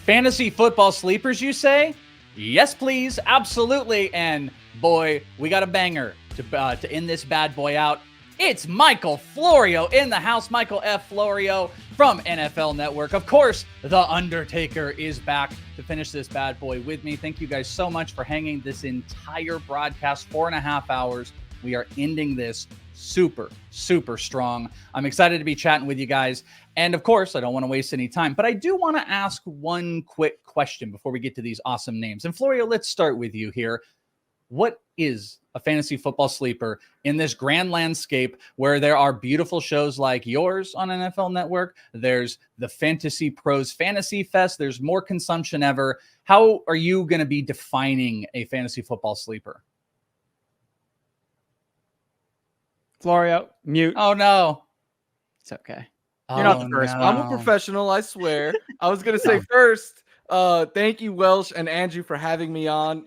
Fantasy football sleepers, you say? Yes, please. Absolutely. And boy, we got a banger to end this bad boy out. It's Michael Florio in the house. Michael F. Florio from NFL Network. Of course, The Undertaker is back to finish this bad boy with me. Thank you guys so much for hanging this entire broadcast, 4.5 hours. We are ending this super, super strong. I'm excited to be chatting with you guys. And of course, I don't want to waste any time, but I do want to ask one quick question before we get to these awesome names. And Florio, let's start with you here. What is a fantasy football sleeper in this grand landscape where there are beautiful shows like yours on NFL Network? There's the FantasyPros Fantasy Fest. There's more consumption ever. How are you going to be defining a fantasy football sleeper? Florio, mute. Oh, no. It's okay. You're not the first one. I'm a professional, I swear. I was going to say first, thank you, Wlsh and Andrew, for having me on.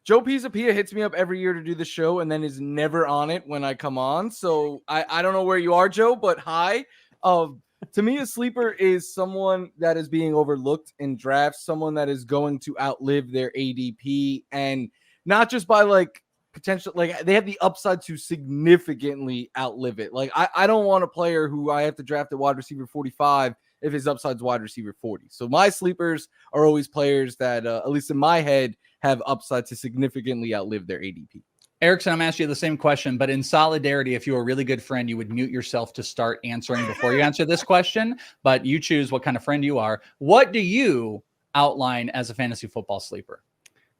Joe Pisapia hits me up every year to do the show and then is never on it when I come on. So I don't know where you are, Joe, but hi. To me, a sleeper is someone that is being overlooked in drafts, someone that is going to outlive their ADP, and not just by like potential, like they have the upside to significantly outlive it. Like I don't want a player who I have to draft at wide receiver 45 if his upside's wide receiver 40. So my sleepers are always players that, at least in my head, have upside to significantly outlive their ADP. Erickson, I'm asking you the same question, but in solidarity, if you're a really good friend, you would mute yourself to start answering before you answer this question, but you choose what kind of friend you are. What do you outline as a fantasy football sleeper?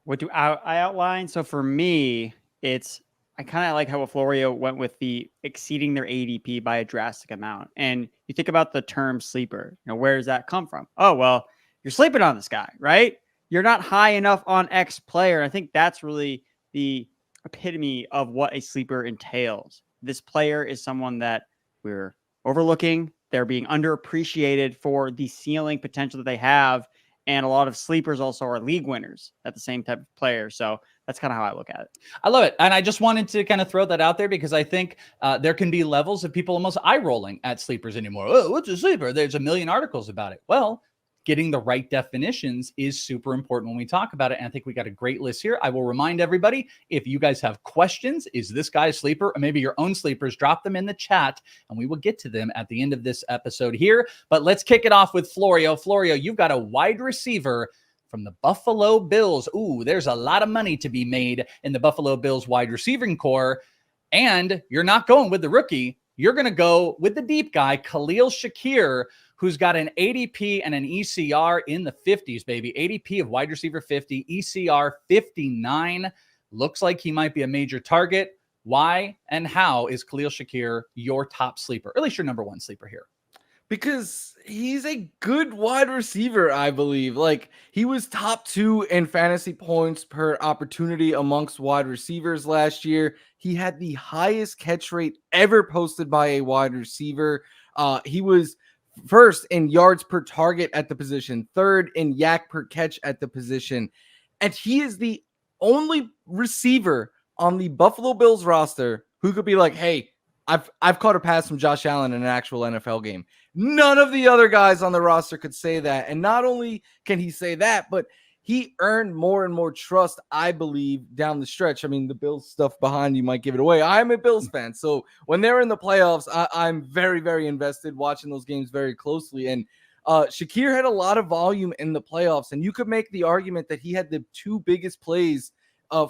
What do I outline? So for me, I kind of like how Florio went with the exceeding their ADP by a drastic amount. And you think about the term sleeper, where does that come from? Oh, well, you're sleeping on this guy, right? You're not high enough on X player. I think that's really the epitome of what a sleeper entails. This player is someone that we're overlooking. They're being underappreciated for the ceiling potential that they have. And a lot of sleepers also are league winners at the same type of player. So that's kind of how I look at it. I love it. And I just wanted to kind of throw that out there because I think there can be levels of people almost eye rolling at sleepers anymore. Oh, what's a sleeper? There's a million articles about it. Well, getting the right definitions is super important when we talk about it. And I think we got a great list here. I will remind everybody, if you guys have questions, is this guy a sleeper? Or maybe your own sleepers, drop them in the chat and we will get to them at the end of this episode here. But let's kick it off with Florio. Florio, you've got a wide receiver from the Buffalo Bills. Ooh, there's a lot of money to be made in the Buffalo Bills wide receiving core. And you're not going with the rookie. You're going to go with the deep guy, Khalil Shakir, who's got an ADP and an ECR in the 50s, baby. ADP of wide receiver 50, ECR 59. Looks like he might be a major target. Why and how is Khalil Shakir your top sleeper? Or at least your number one sleeper here. Because he's a good wide receiver, I believe. Like, he was top 2 in fantasy points per opportunity amongst wide receivers last year. He had the highest catch rate ever posted by a wide receiver. He was first in yards per target at the position, third in yak per catch at the position. And he is the only receiver on the Buffalo Bills roster who could be like, hey, I've caught a pass from Josh Allen in an actual NFL game. None of the other guys on the roster could say that. And not only can he say that, but he earned more and more trust, I believe, down the stretch. I mean, the Bills stuff behind you might give it away. I'm a Bills fan. So when they're in the playoffs, I'm very, very invested, watching those games very closely. And Shakir had a lot of volume in the playoffs. And you could make the argument that he had the 2 biggest plays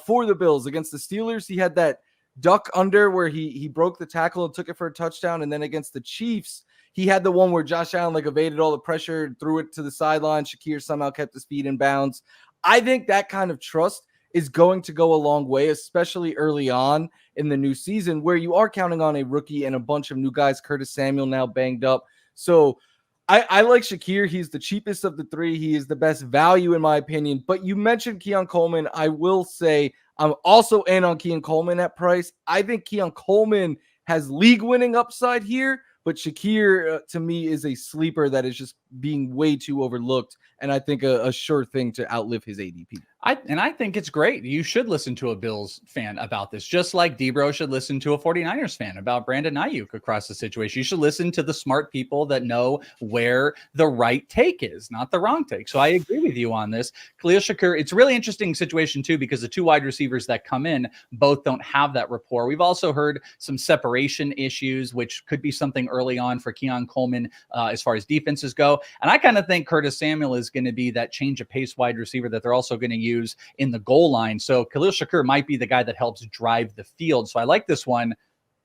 for the Bills. Against the Steelers, he had that duck under where he broke the tackle and took it for a touchdown. And then against the Chiefs, he had the one where Josh Allen like evaded all the pressure and threw it to the sideline. Shakir somehow kept his feet in bounds. I think that kind of trust is going to go a long way, especially early on in the new season where you are counting on a rookie and a bunch of new guys. Curtis Samuel now banged up. So I like Shakir. He's the cheapest of the 3. He is the best value in my opinion. But you mentioned Keon Coleman. I will say I'm also in on Keon Coleman at price. I think Keon Coleman has league winning upside here. But Shakir, to me, is a sleeper that is just being way too overlooked, and I think a sure thing to outlive his ADP. I think it's great. You should listen to a Bills fan about this, just like Debro should listen to a 49ers fan about Brandon Ayuk across the situation. You should listen to the smart people that know where the right take is, not the wrong take. So I agree with you on this. Khalil Shakir, it's a really interesting situation too, because the two wide receivers that come in both don't have that rapport. We've also heard some separation issues, which could be something early on for Keon Coleman as far as defenses go. And I kind of think Curtis Samuel is going to be that change of pace wide receiver that they're also going to use in the goal line. So Khalil Shakir might be the guy that helps drive the field. So I like this one.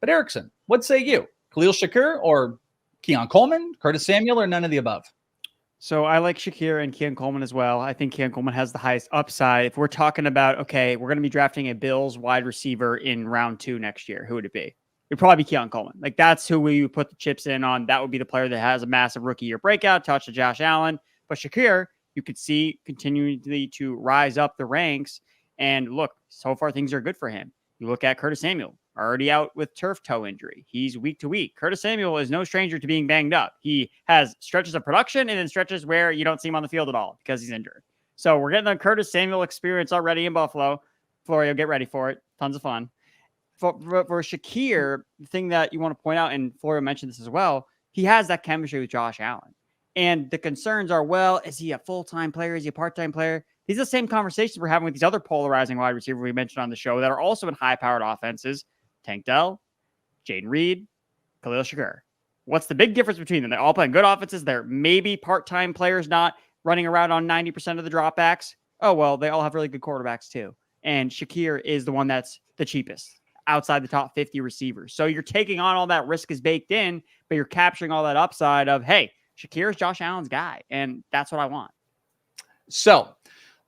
But Erickson, what say you? Khalil Shakir or Keon Coleman, Curtis Samuel, or none of the above? So I like Shakir and Keon Coleman as well. I think Keon Coleman has the highest upside. If we're talking about, okay, we're going to be drafting a Bills wide receiver in round 2 next year, who would it be? It'd probably be Keon Coleman. Like, that's who we would put the chips in on. That would be the player that has a massive rookie year breakout, touch to Josh Allen. But Shakir, you could see continually to rise up the ranks. And look, so far things are good for him. You look at Curtis Samuel, already out with turf toe injury. He's week to week. Curtis Samuel is no stranger to being banged up. He has stretches of production and then stretches where you don't see him on the field at all because he's injured. So we're getting the Curtis Samuel experience already in Buffalo. Florio, get ready for it. Tons of fun. For Shakir, the thing that you want to point out, and Florio mentioned this as well, he has that chemistry with Josh Allen. And the concerns are, well, is he a full-time player? Is he a part-time player? These are the same conversations we're having with these other polarizing wide receivers we mentioned on the show that are also in high-powered offenses. Tank Dell, Jayden Reed, Khalil Shakir. What's the big difference between them? They're all playing good offenses. They're maybe part-time players not running around on 90% of the dropbacks. Oh, well, they all have really good quarterbacks too. And Shakir is the one that's the cheapest outside the top 50 receivers. So you're taking on all that risk is baked in, but you're capturing all that upside of, hey, Shakir is Josh Allen's guy, and that's what I want. So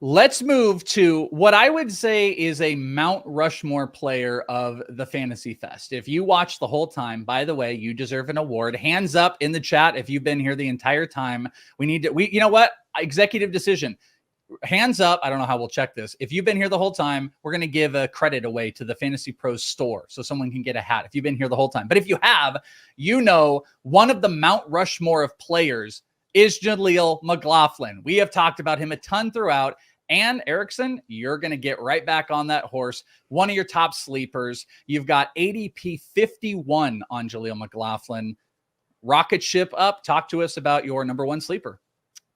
let's move to what I would say is a Mount Rushmore player of the Fantasy Fest. If you watched the whole time, by the way, you deserve an award. Hands up in the chat if you've been here the entire time. You know what? Executive decision. Hands up. I don't know how we'll check this. If you've been here the whole time, we're going to give a credit away to the Fantasy Pros store so someone can get a hat if you've been here the whole time. But if you have, one of the Mount Rushmore of players is Jaleel McLaughlin. We have talked about him a ton throughout. And Erickson, you're going to get right back on that horse. One of your top sleepers. You've got ADP 51 on Jaleel McLaughlin. Rocket ship up. Talk to us about your number one sleeper.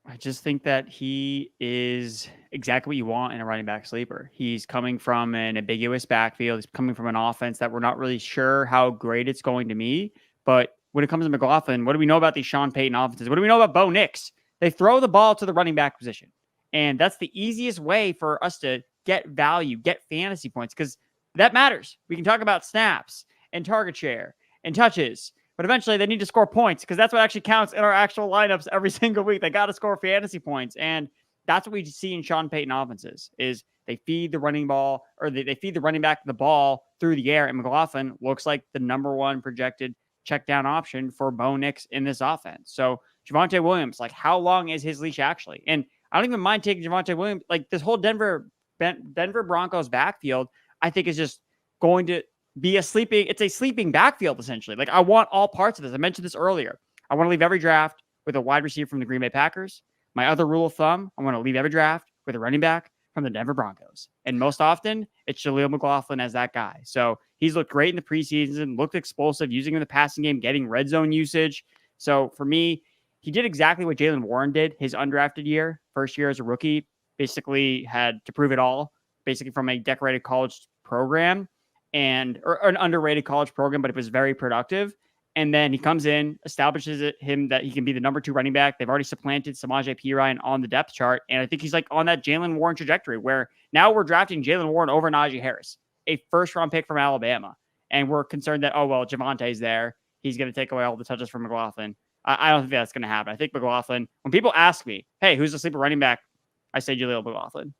I just think that he is exactly what you want in a running back sleeper. He's coming from an ambiguous backfield. He's coming from an offense that we're not really sure how great it's going to be. But when it comes to McLaughlin, what do we know about these Sean Payton offenses? What do we know about Bo Nix? They throw the ball to the running back position. And that's the easiest way for us to get value, get fantasy points, because that matters. We can talk about snaps and target share and touches. But eventually they need to score points because that's what actually counts in our actual lineups every single week. They got to score fantasy points. And that's what we see in Sean Payton offenses is they feed the running ball or they feed the running back the ball through the air. And McLaughlin looks like the number one projected check down option for Bo Nix in this offense. So Javonte Williams, like how long is his leash actually? And I don't even mind taking Javonte Williams. Like this whole Denver Broncos backfield, I think is just going to be a sleeping backfield, essentially. Like I want all parts of this. I mentioned this earlier. I want to leave every draft with a wide receiver from the Green Bay Packers. My other rule of thumb, I want to leave every draft with a running back from the Denver Broncos. And most often it's Jaleel McLaughlin as that guy. So he's looked great in the preseason, looked explosive, using him in the passing game, getting red zone usage. So for me, he did exactly what Jaylen Warren did his undrafted year, first year as a rookie, basically had to prove it all, basically from a decorated college program or an underrated college program, but it was very productive. And then he comes in, establishes him that he can be the number 2 running back. They've already supplanted Samaje Perine on the depth chart. And I think he's like on that Jaylen Warren trajectory where now we're drafting Jaylen Warren over Najee Harris, a first-round pick from Alabama. And we're concerned that, oh, well, Javonte's there. He's going to take away all the touches from McLaughlin. I don't think that's going to happen. I think McLaughlin, when people ask me, hey, who's the sleeper running back? I say Jaleel McLaughlin.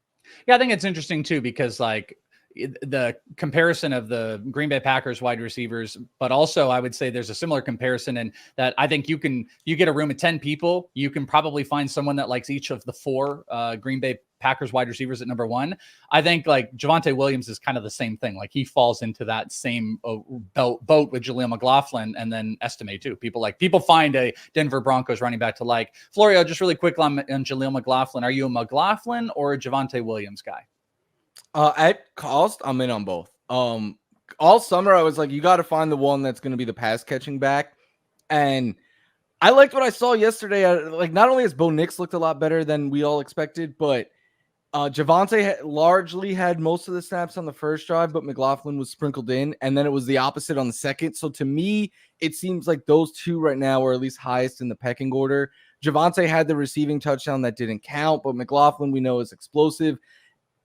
Yeah, I think it's interesting too, because like the comparison of the Green Bay Packers wide receivers, but also I would say there's a similar comparison in that I think you get a room of 10 people. You can probably find someone that likes each of the 4 Green Bay Packers wide receivers at number 1. I think like Javonte Williams is kind of the same thing. Like he falls into that same boat with Jaleel McLaughlin and then Estime too. People find a Denver Broncos running back to like. Florio, just really quick on Jaleel McLaughlin. Are you a McLaughlin or a Javonte Williams guy? At cost, I'm in on both. All summer I was like, you got to find the one that's going to be the pass catching back. And I liked what I saw yesterday. Like not only has Bo Nix looked a lot better than we all expected, but Javonte largely had most of the snaps on the first drive, but McLaughlin was sprinkled in, and then it was the opposite on the second. So to me, it seems like those two right now are at least highest in the pecking order. Javonte had the receiving touchdown that didn't count, but McLaughlin we know is explosive.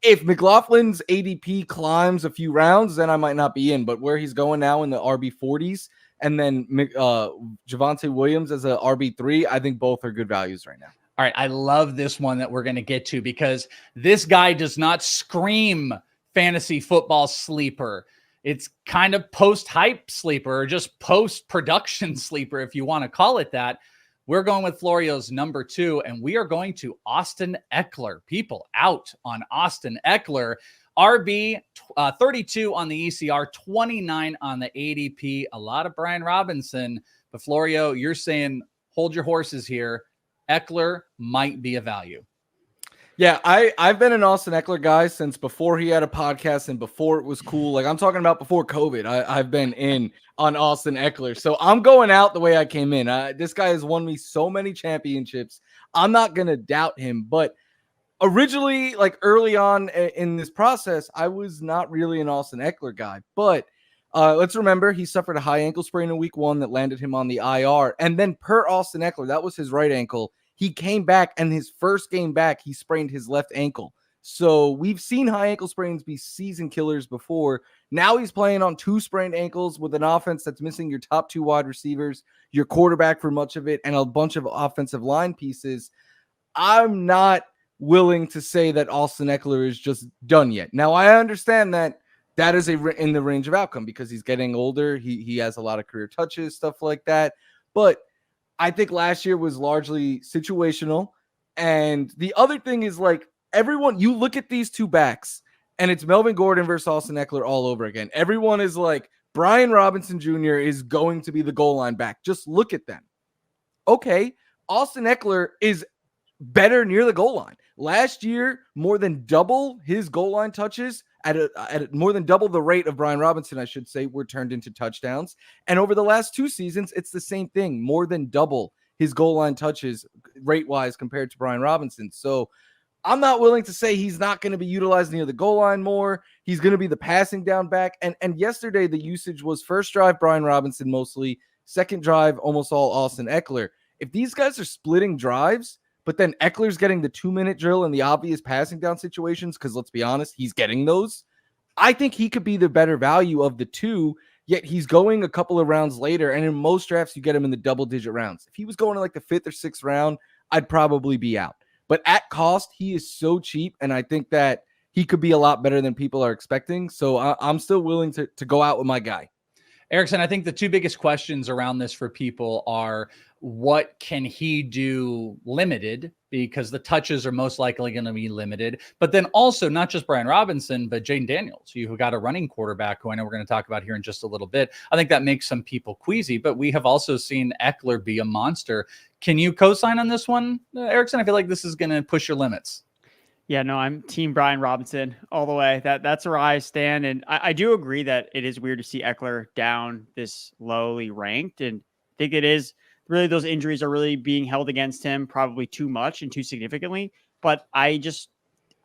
If McLaughlin's ADP climbs a few rounds, then I might not be in. But where he's going now in the RB 40s, and then Javonte Williams as a RB3, I think both are good values right now. All right, I love this one that we're going to get to because this guy does not scream fantasy football sleeper. It's kind of post-hype sleeper or just post-production sleeper, if you want to call it that. We're going with Florio's number 2, and we are going to Austin Ekeler. People out on Austin Ekeler. RB 32 on the ECR, 29 on the ADP. A lot of Brian Robinson. But Florio, you're saying hold your horses here. Ekeler might be a value. Yeah, I've been an Austin Ekeler guy since before he had a podcast and before it was cool. Like I'm talking about before COVID. I've been in on Austin Ekeler. So I'm going out the way I came in. This guy has won me so many championships. I'm not going to doubt him. But originally, like early on in this process, I was not really an Austin Ekeler guy. But let's remember he suffered a high ankle sprain in week 1 that landed him on the IR. And then per Austin Ekeler, that was his right ankle. He came back, and his first game back, he sprained his left ankle. So we've seen high ankle sprains be season killers before. Now he's playing on 2 sprained ankles with an offense that's missing your top 2 wide receivers, your quarterback for much of it, and a bunch of offensive line pieces. I'm not willing to say that Austin Ekeler is just done yet. Now, I understand that is in the range of outcome because he's getting older. He has a lot of career touches, stuff like that. But I think last year was largely situational. And the other thing is like everyone, you look at these 2 backs and it's Melvin Gordon versus Austin Ekeler all over again. Everyone is like, Brian Robinson Jr. is going to be the goal line back. Just look at them. Okay, Austin Ekeler is better near the goal line. Last year, more than double his goal line touches at more than double the rate of Brian Robinson, I should say, were turned into touchdowns. And over the last 2 seasons, it's the same thing, more than double his goal line touches rate-wise compared to Brian Robinson. So I'm not willing to say he's not going to be utilized near the goal line more. He's going to be the passing down back. And yesterday, the usage was first drive, Brian Robinson mostly, second drive, almost all Austin Ekeler. If these guys are splitting drives, but then Eckler's getting the 2-minute drill in the obvious passing down situations, because let's be honest, he's getting those. I think he could be the better value of the 2, yet he's going a couple of rounds later, and in most drafts, you get him in the double-digit rounds. If he was going to like the 5th or 6th round, I'd probably be out. But at cost, he is so cheap, and I think that he could be a lot better than people are expecting. So I'm still willing to go out with my guy. Erickson, I think the 2 biggest questions around this for people are what can he do limited, because the touches are most likely going to be limited, but then also not just Brian Robinson, but Jayden Daniels, who got a running quarterback, who I know we're going to talk about here in just a little bit. I think that makes some people queasy, but we have also seen Ekeler be a monster. Can you co-sign on this one, Erickson? I feel like this is going to push your limits. Yeah, no, I'm team Brian Robinson all the way. That's where I stand. And I do agree that it is weird to see Ekeler down this lowly ranked. And I think it is really those injuries are really being held against him probably too much and too significantly. But I just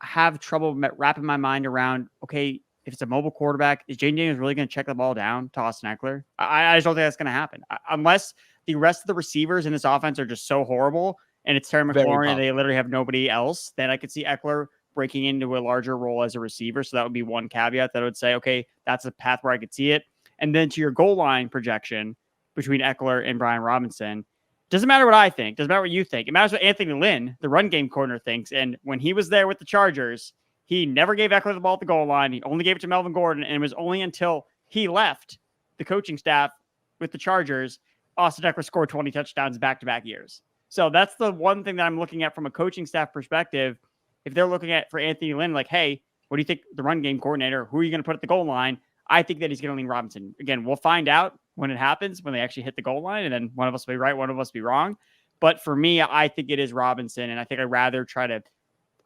have trouble wrapping my mind around, okay, if it's a mobile quarterback, is Jayden Daniels really going to check the ball down to Austin Ekeler? I just don't think that's going to happen. Unless the rest of the receivers in this offense are just so horrible, and it's Terry McLaurin and they literally have nobody else, then I could see Ekeler breaking into a larger role as a receiver. So that would be one caveat that I would say, okay, that's a path where I could see it. And then to your goal line projection between Ekeler and Brian Robinson, doesn't matter what I think. Doesn't matter what you think. It matters what Anthony Lynn, the run game corner, thinks. And when he was there with the Chargers, he never gave Ekeler the ball at the goal line. He only gave it to Melvin Gordon. And it was only until he left the coaching staff with the Chargers, Austin Ekeler scored 20 touchdowns back-to-back years. So that's the one thing that I'm looking at from a coaching staff perspective. if they're looking at for Anthony Lynn, like, hey, what do you think the run game coordinator? Who are you going to put at the goal line? I think that he's going to lean Robinson. Again, we'll find out when it happens, when they actually hit the goal line, and then one of us will be right, one of us will be wrong. But for me, I think it is Robinson, and I think I'd rather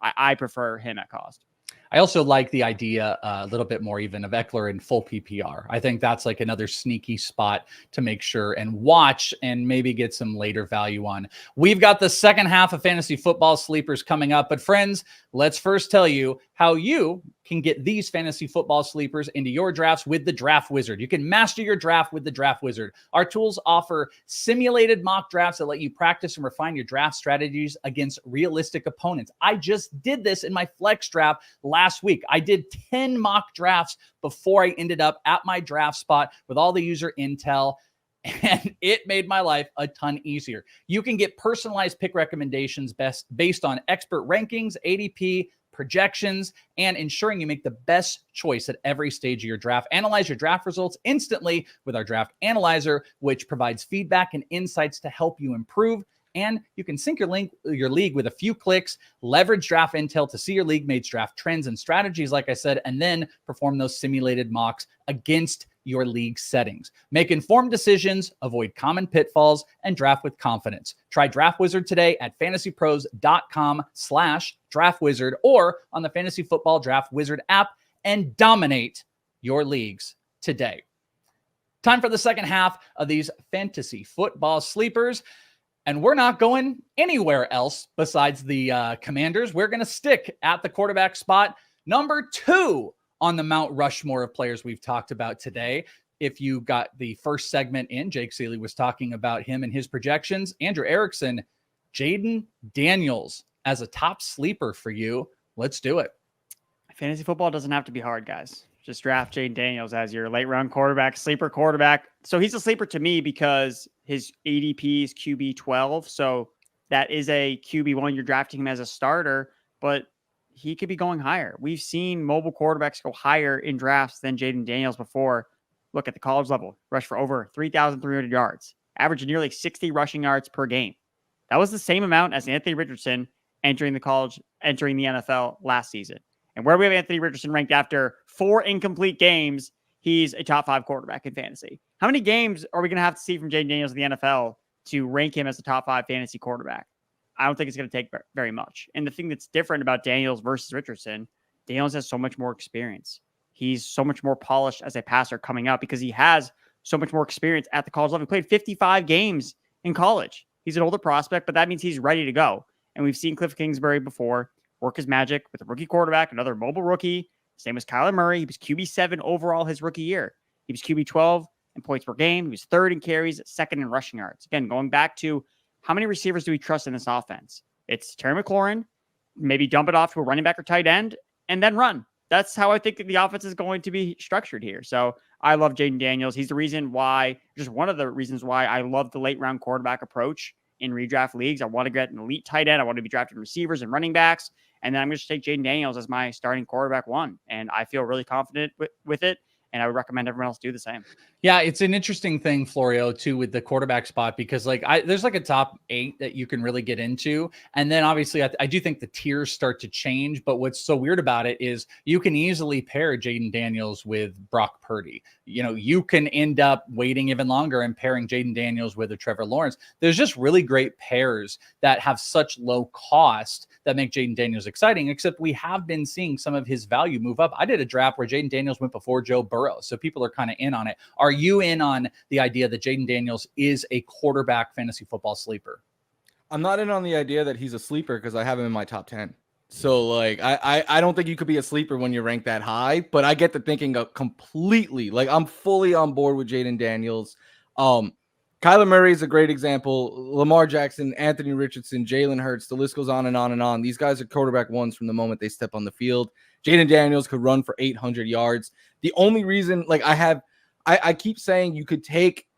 I prefer him at cost. I also like the idea a little bit more even of Ekeler in full PPR. I think that's like another sneaky spot to make sure and watch and maybe get some later value on. We've got the second half of fantasy football sleepers coming up, but friends, let's first tell you how you can get these fantasy football sleepers into your drafts with the Draft Wizard. You can master your draft with the Draft Wizard. Our tools offer simulated mock drafts that let you practice and refine your draft strategies against realistic opponents. I just did this in my flex draft last week. I did 10 mock drafts before I ended up at my draft spot with all the user intel, and it made my life a ton easier. You can get personalized pick recommendations based on expert rankings, ADP, projections, and ensuring you make the best choice at every stage of your draft. Analyze your draft results instantly with our Draft Analyzer, which provides feedback and insights to help you improve. And you can sync your league with a few clicks, leverage draft intel to see your league mates draft trends and strategies, like I said, and then perform those simulated mocks against your league settings. Make informed decisions, avoid common pitfalls, and draft with confidence. Try Draft Wizard today at fantasypros.com/draftwizard or on the Fantasy Football Draft Wizard app and dominate your leagues today. Time for the second half of these fantasy football sleepers. And we're not going anywhere else besides the Commanders. We're going to stick at the quarterback spot, number 2 on the Mount Rushmore of players we've talked about today. If you got the first segment in, Jake Seeley was talking about him and his projections. Andrew Erickson, Jayden Daniels as a top sleeper for you. Let's do it. Fantasy football doesn't have to be hard, guys. Just draft Jayden Daniels as your late round quarterback, sleeper quarterback. So he's a sleeper to me because his ADP is QB 12. So that is a QB1. You're drafting him as a starter, but he could be going higher. We've seen mobile quarterbacks go higher in drafts than Jayden Daniels before. Look at the college level, rush for over 3,300 yards, average nearly 60 rushing yards per game. That was the same amount as Anthony Richardson entering the NFL last season. And where we have Anthony Richardson ranked after 4 incomplete games, he's a top 5 quarterback in fantasy. How many games are we going to have to see from Jayden Daniels in the NFL to rank him as a top 5 fantasy quarterback? I don't think it's going to take very much. And the thing that's different about Daniels versus Richardson, Daniels has so much more experience. He's so much more polished as a passer coming up because he has so much more experience at the college level. He played 55 games in college. He's an older prospect, but that means he's ready to go. And we've seen Cliff Kingsbury before work his magic with a rookie quarterback, another mobile rookie. Same as Kyler Murray. He was QB7 overall his rookie year. He was QB12 in points per game. He was 3rd in carries, 2nd in rushing yards. Again, going back to how many receivers do we trust in this offense? It's Terry McLaurin, maybe dump it off to a running back or tight end, and then run. That's how I think the offense is going to be structured here. So I love Jayden Daniels. He's the reason why, just one of the reasons why I love the late round quarterback approach in redraft leagues. I want to get an elite tight end. I want to be drafting receivers and running backs. And then I'm going to take Jayden Daniels as my starting quarterback 1. And I feel really confident with it. And I would recommend everyone else do the same. Yeah, it's an interesting thing, Florio, too, with the quarterback spot, because there's like a top 8 that you can really get into. And then obviously I do think the tiers start to change. But what's so weird about it is you can easily pair Jayden Daniels with Brock Purdy. You know, you can end up waiting even longer and pairing Jayden Daniels with a Trevor Lawrence. There's just really great pairs that have such low cost that make Jayden Daniels exciting, except we have been seeing some of his value move up. I did a draft where Jayden Daniels went before Joe Burrow, so people are kind of in on it. Are you in on the idea that Jayden Daniels is a quarterback fantasy football sleeper? I'm not in on the idea that he's a sleeper because I have him in my top 10. So like, I don't think you could be a sleeper when you rank that high, but I get the thinking of completely. Like, I'm fully on board with Jayden Daniels. Kyler Murray is a great example. Lamar Jackson, Anthony Richardson, Jalen Hurts, the list goes on and on and on. These guys are quarterback 1s from the moment they step on the field. Jayden Daniels could run for 800 yards. The only reason, like, I keep saying you could take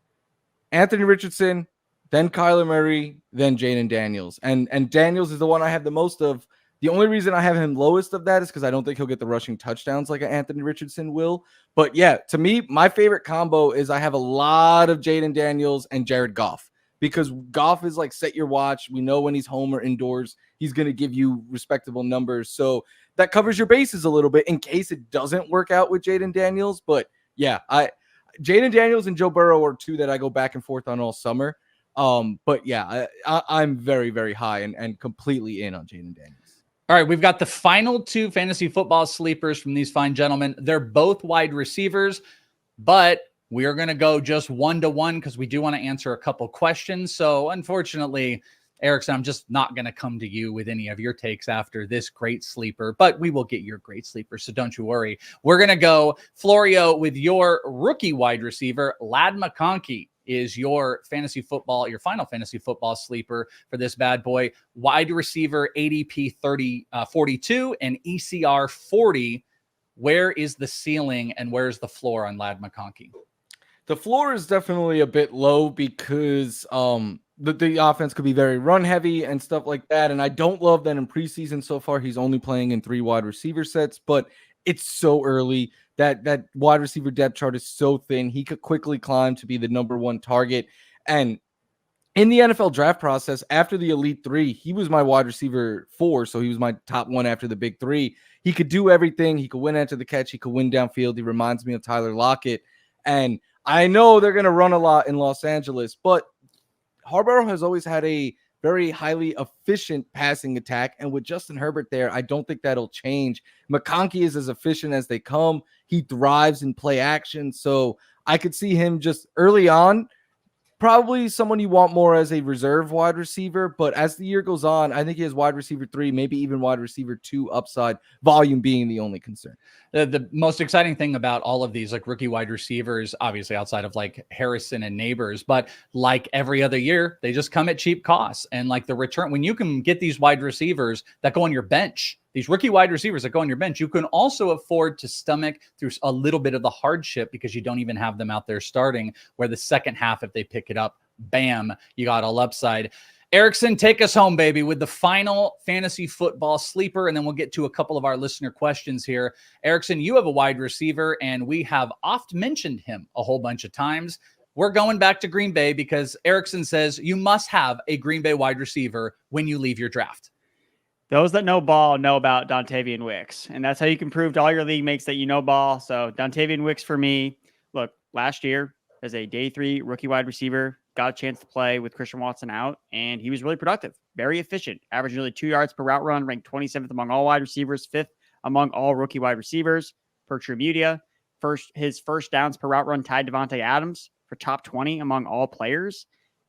Anthony Richardson, then Kyler Murray, then Jayden Daniels. And Daniels is the one I have the most of. The only reason I have him lowest of that is because I don't think he'll get the rushing touchdowns like Anthony Richardson will. But yeah, to me, my favorite combo is I have a lot of Jayden Daniels and Jared Goff, because Goff is like set your watch. We know when he's home or indoors, he's going to give you respectable numbers. So that covers your bases a little bit in case it doesn't work out with Jayden Daniels. But yeah, Jayden Daniels and Joe Burrow are two that I go back and forth on all summer. But yeah, I'm very, very high and completely in on Jayden Daniels. All right, we've got the final two fantasy football sleepers from these fine gentlemen. They're both wide receivers, but we are going to go just 1-to-1 because we do want to answer a couple questions. So unfortunately, Erickson, I'm just not going to come to you with any of your takes after this great sleeper, but we will get your great sleeper, so don't you worry. We're going to go, Florio, with your rookie wide receiver. Lad McConkey is your final fantasy football sleeper for this bad boy. Wide receiver, ADP 42 and ECR 40. Where is the ceiling and where's the floor on Lad McConkey? The floor is definitely a bit low because the offense could be very run heavy and stuff like that. And I don't love that in preseason so far he's only playing in 3 wide receiver sets, but it's so early. That wide receiver depth chart is so thin. He could quickly climb to be the number 1 target. And in the NFL draft process, after the Elite 3, he was my wide receiver 4. So he was my top 1 after the big 3. He could do everything. He could win after the catch. He could win downfield. He reminds me of Tyler Lockett. And I know they're going to run a lot in Los Angeles, but Harbaugh has always had a very highly efficient passing attack. And with Justin Herbert there, I don't think that'll change. McConkey is as efficient as they come. He thrives in play action. So I could see him just early on, probably someone you want more as a reserve wide receiver. But as the year goes on, I think he has wide receiver 3, maybe even wide receiver 2 upside, volume being the only concern. The most exciting thing about all of these like rookie wide receivers, obviously outside of like Harrison and Neighbors, but like every other year, they just come at cheap costs. And like the return, when you can get these wide receivers that go on your bench, these rookie wide receivers that go on your bench, you can also afford to stomach through a little bit of the hardship because you don't even have them out there starting, where the second half, if they pick it up, bam, you got all upside. Erickson, take us home, baby, with the final fantasy football sleeper, and then we'll get to a couple of our listener questions here. Erickson, you have a wide receiver, and we have oft mentioned him a whole bunch of times. We're going back to Green Bay because Erickson says you must have a Green Bay wide receiver when you leave your draft. Those that know ball know about Dontayvion Wicks, and that's how you can prove to all your league mates that you know ball. So Dontayvion Wicks for me, look, last year as a day 3 rookie wide receiver, got a chance to play with Christian Watson out, and he was really productive, very efficient, averaged nearly 2 yards per route run, ranked 27th among all wide receivers, 5th among all rookie wide receivers per True Media. His first downs per route run tied Devontae Adams for top 20 among all players.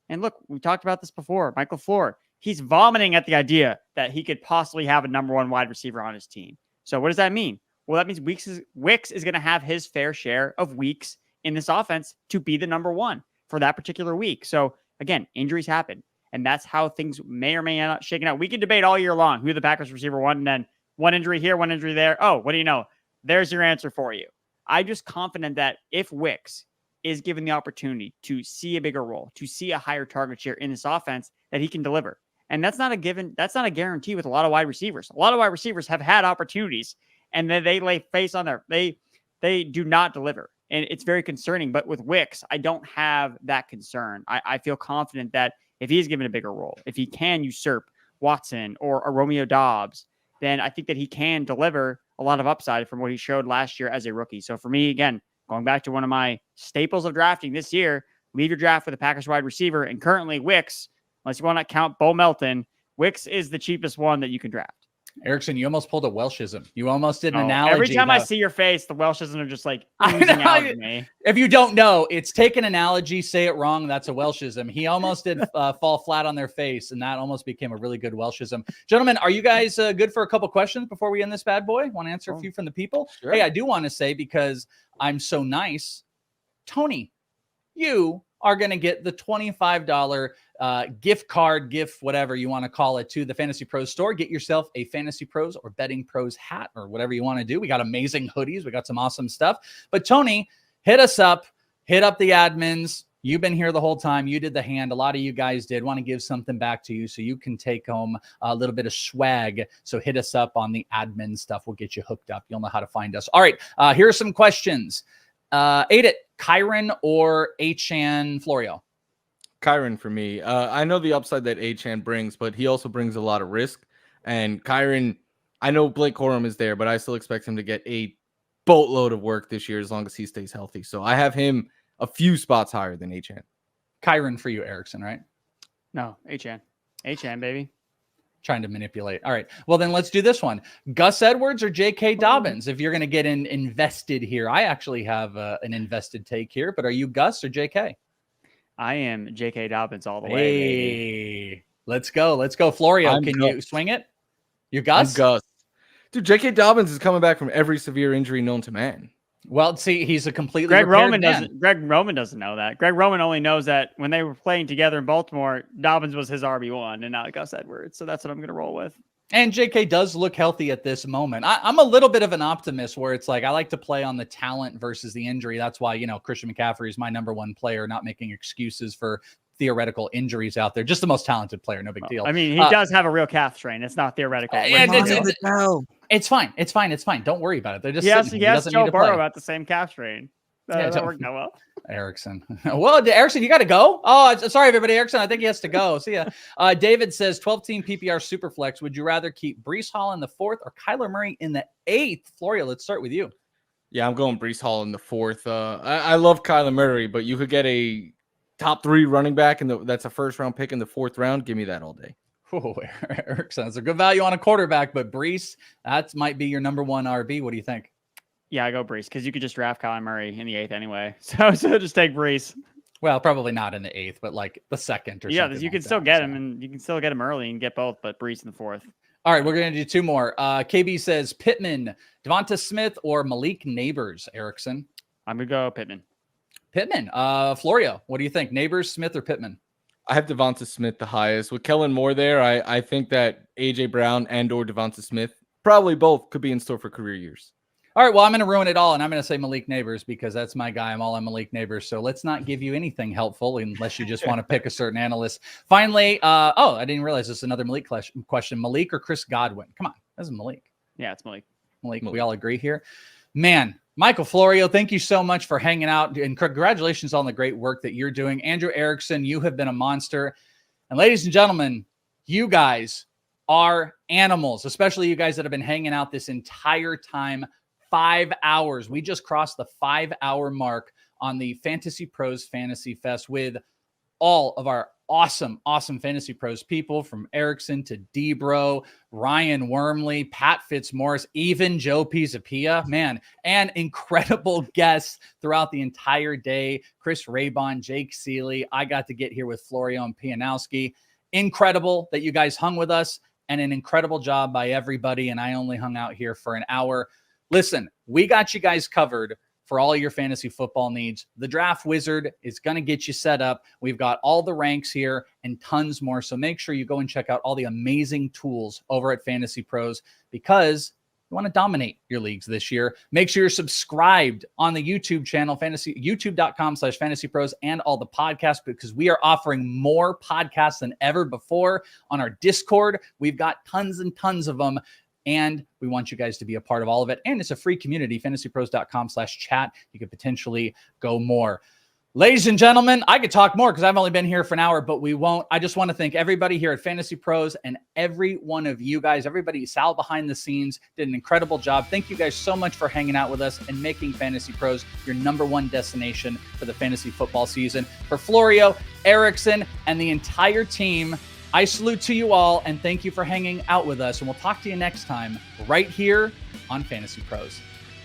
And look, we talked about this before. Michael Florio, he's vomiting at the idea that he could possibly have a number 1 wide receiver on his team. So what does that mean? Well, that means Wicks is going to have his fair share of weeks in this offense to be the number 1 for that particular week. So again, injuries happen, and that's how things may or may not shaken out. We can debate all year long who the Packers receiver 1, and then one injury here, one injury there. Oh, what do you know? There's your answer for you. I'm just confident that if Wicks is given the opportunity to see a bigger role, to see a higher target share in this offense, that he can deliver. And that's not a given. That's not a guarantee with a lot of wide receivers. A lot of wide receivers have had opportunities and then they lay face on they do not deliver. And it's very concerning. But with Wicks, I don't have that concern. I feel confident that if he's given a bigger role, if he can usurp Watson or a Romeo Dobbs, then I think that he can deliver a lot of upside from what he showed last year as a rookie. So for me, again, going back to one of my staples of drafting this year, leave your draft with a Packers wide receiver. And currently Wicks, unless you want to count Bo Melton, Wicks is the cheapest one that you can draft. Erickson, you almost pulled a Welshism. You almost did an analogy. Every time I see your face, the Welshisms are just like oozing out of me. If you don't know, it's take an analogy, say it wrong. That's a Welshism. He almost did fall flat on their face, and that almost became a really good Welshism. Gentlemen, are you guys good for a couple questions before we end this bad boy? Want to answer a few from the people? Sure. Hey, I do want to say, because I'm so nice, Tony, you are going to get the $25 gift card, whatever you want to call it, to the Fantasy Pros store. Get yourself a Fantasy Pros or Betting Pros hat or whatever you want to do. We got amazing hoodies. We got some awesome stuff. But Tony, hit us up. Hit up the admins. You've been here the whole time. You did the hand. A lot of you guys did. Want to give something back to you so you can take home a little bit of swag. So hit us up on the admin stuff. We'll get you hooked up. You'll know how to find us. All right. Here are some questions. Aidit, Kyron or Achan Florio? Kyron for me. I know the upside that Achan brings, but he also brings a lot of risk. And Kyron, I know Blake Corum is there, but I still expect him to get a boatload of work this year as long as he stays healthy. So I have him a few spots higher than Achane. Kyron for you, Erickson, right? No, Achane, baby. Trying to manipulate. All right. Well, then let's do this one. Gus Edwards or J.K. Dobbins? If you're going to get invested here, I actually have an invested take here, but are you Gus or J.K.? I am J.K. Dobbins all the way. Hey, let's go. Let's go. Florio, can you swing it? You Gus? I'm Gus. Dude, J.K. Dobbins is coming back from every severe injury known to man. Well, see, he's a completely Greg Roman man. Greg Roman doesn't know that. Greg Roman only knows that when they were playing together in Baltimore, Dobbins was his RB1 and not Gus Edwards. So that's what I'm going to roll with. And JK does look healthy at this moment. I'm a little bit of an optimist where it's like I like to play on the talent versus the injury. That's why, Christian McCaffrey is my number one player, not making excuses for theoretical injuries out there. Just the most talented player. No big deal. I mean, he does have a real calf strain. It's not theoretical. It's fine. It's fine. Don't worry about it. They're just he has Joe Burrow about the same calf strain. That worked out well. Erickson. Well, Erickson, you got to go. Oh, sorry, everybody. Erickson, I think he has to go. See ya. David says 12-team PPR Superflex. Would you rather keep Breece Hall in the 4th or Kyler Murray in the 8th? Florio, let's start with you. Yeah, I'm going Breece Hall in the 4th. I love Kyler Murray, but you could get a top 3 running back, and that's a first-round pick in the 4th round. Give me that all day. Oh, Erickson, that's a good value on a quarterback, but Breece, that might be your number one RB. What do you think? Yeah, I go Breece because you could just draft Kyler Murray in the 8th anyway. So just take Breece. Well, probably not in the 8th, but like the 2nd or yeah, something. You can still get him, and you can still get him early and get both, but Breece in the 4th. All right, we're going to do 2 more. KB says Pittman, Devonta Smith, or Malik Neighbors, Erickson. I'm going to go Pittman. Florio, what do you think? Neighbors, Smith, or Pittman? I have Devonta Smith the highest. With Kellen Moore there, I think that A.J. Brown and or Devonta Smith, probably both, could be in store for career years. All right, well, I'm going to ruin it all, and I'm going to say Malik Neighbors because that's my guy. I'm all on Malik Neighbors, so let's not give you anything helpful unless you just want to pick a certain analyst. Finally, I didn't realize this is another Malik question. Malik or Chris Godwin? Come on, this is Malik. Yeah, it's Malik. Malik, we all agree here. Man, Michael Florio, thank you so much for hanging out, and congratulations on the great work that you're doing. Andrew Erickson, you have been a monster. And ladies and gentlemen, you guys are animals, especially you guys that have been hanging out this entire time. 5 hours. We just crossed the 5-hour mark on the Fantasy Pros Fantasy Fest with all of our awesome Fantasy Pros people, from Erickson to Debro, Ryan Wormley, Pat Fitzmaurice, even Joe Pisapia, man, and incredible guests throughout the entire day. Chris Raybon, Jake Seeley. I got to get here with Florio and Pianowski. Incredible that you guys hung with us, and an incredible job by everybody. And I only hung out here for an hour. Listen, we got you guys covered for all your fantasy football needs. The Draft Wizard is going to get you set up. We've got all the ranks here and tons more. So make sure you go and check out all the amazing tools over at Fantasy Pros, because you want to dominate your leagues this year. Make sure you're subscribed on the YouTube channel, youtube.com/fantasypros, and all the podcasts, because we are offering more podcasts than ever before on our Discord. We've got tons and tons of them, and we want you guys to be a part of all of it. And it's a free community, fantasypros.com/chat. You could potentially go more. Ladies and gentlemen, I could talk more because I've only been here for an hour, but we won't. I just want to thank everybody here at Fantasy Pros and every one of you guys. Everybody, Sal behind the scenes, did an incredible job. Thank you guys so much for hanging out with us and making Fantasy Pros your number one destination for the fantasy football season. For Florio, Erickson, and the entire team, I salute to you all, and thank you for hanging out with us. And we'll talk to you next time right here on Fantasy Pros.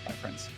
Bye, friends.